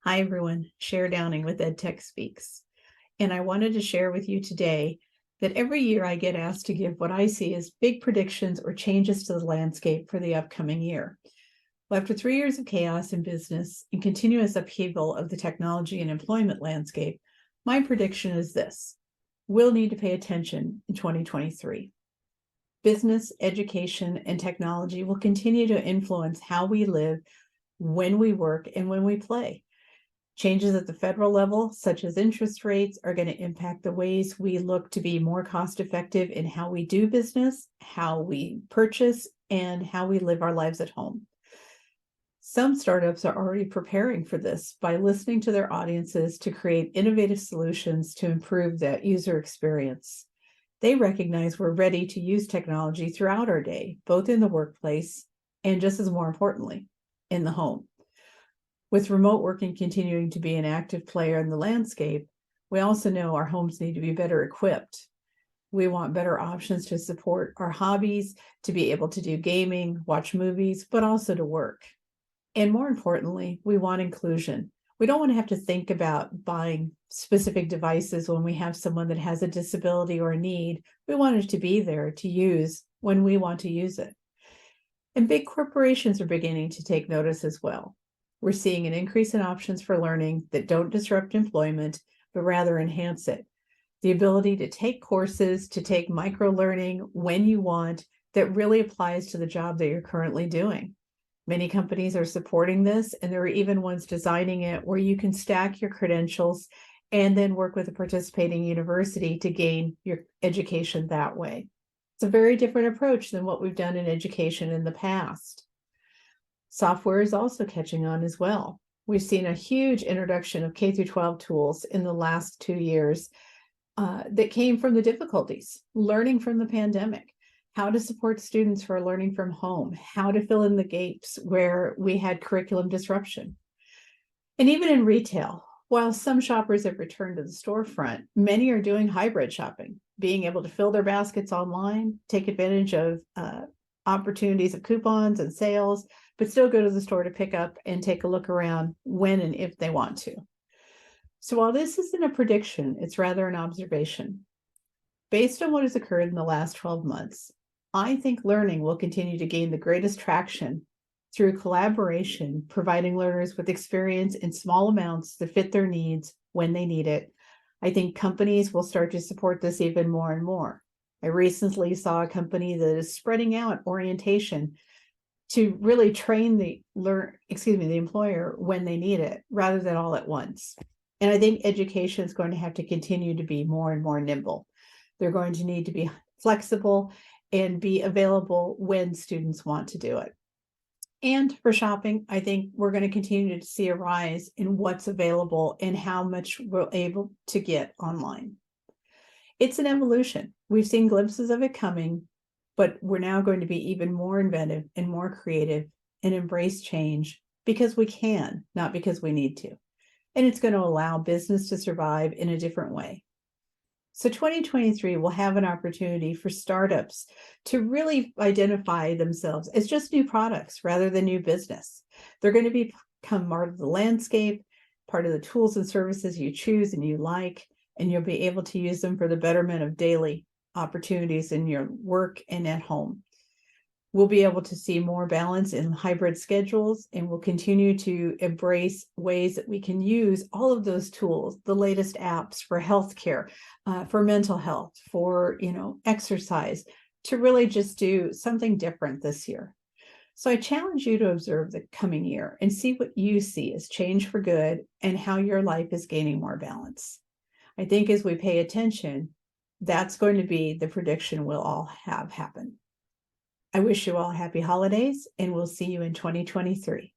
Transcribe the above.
Hi, everyone. Sher Downing with EdTech Speaks. And I wanted to share with you today that every year I get asked to give what I see as big predictions or changes to the landscape for the upcoming year. Well, after 3 years of chaos in business and continuous upheaval of the technology and employment landscape, my prediction is this: we'll need to pay attention in 2023. Business, education, and technology will continue to influence how we live, when we work, and when we play. Changes at the federal level, such as interest rates, are going to impact the ways we look to be more cost-effective in how we do business, how we purchase, and how we live our lives at home. Some startups are already preparing for this by listening to their audiences to create innovative solutions to improve that user experience. They recognize we're ready to use technology throughout our day, both in the workplace and, just as more importantly, in the home. With remote working continuing to be an active player in the landscape, we also know our homes need to be better equipped. We want better options to support our hobbies, to be able to do gaming, watch movies, but also to work. And more importantly, we want inclusion. We don't want to have to think about buying specific devices when we have someone that has a disability or a need. We want it to be there to use when we want to use it. And big corporations are beginning to take notice as well. We're seeing an increase in options for learning that don't disrupt employment, but rather enhance it. The ability to take courses, to take micro-learning when you want, that really applies to the job that you're currently doing. Many companies are supporting this, and there are even ones designing it where you can stack your credentials and then work with a participating university to gain your education that way. It's a very different approach than what we've done in education in the past. Software is also catching on as well. We've seen a huge introduction of K-12 tools in the last 2 years that came from the difficulties, learning from the pandemic, how to support students who are learning from home, how to fill in the gaps where we had curriculum disruption. And even in retail, while some shoppers have returned to the storefront, many are doing hybrid shopping, being able to fill their baskets online, take advantage of opportunities of coupons and sales, but still go to the store to pick up and take a look around when and if they want to. So while this isn't a prediction, it's rather an observation. Based on what has occurred in the last 12 months, I think learning will continue to gain the greatest traction through collaboration, providing learners with experience in small amounts that fit their needs when they need it. I think companies will start to support this even more and more. I recently saw a company that is spreading out orientation to really train the employer when they need it, rather than all at once. And I think education is going to have to continue to be more and more nimble. They're going to need to be flexible and be available when students want to do it. And for shopping, I think we're going to continue to see a rise in what's available and how much we're able to get online. It's an evolution. We've seen glimpses of it coming, but we're now going to be even more inventive and more creative and embrace change because we can, not because we need to. And it's going to allow business to survive in a different way. So 2023 will have an opportunity for startups to really identify themselves as just new products rather than new business. They're going to become part of the landscape, part of the tools and services you choose and you like, and you'll be able to use them for the betterment of daily opportunities in your work and at home. We'll be able to see more balance in hybrid schedules, and we'll continue to embrace ways that we can use all of those tools, the latest apps for healthcare, for mental health, for exercise, to really just do something different this year. So I challenge you to observe the coming year and see what you see as change for good and how your life is gaining more balance. I think as we pay attention, that's going to be the prediction we'll all have happen. I wish you all happy holidays, and we'll see you in 2023.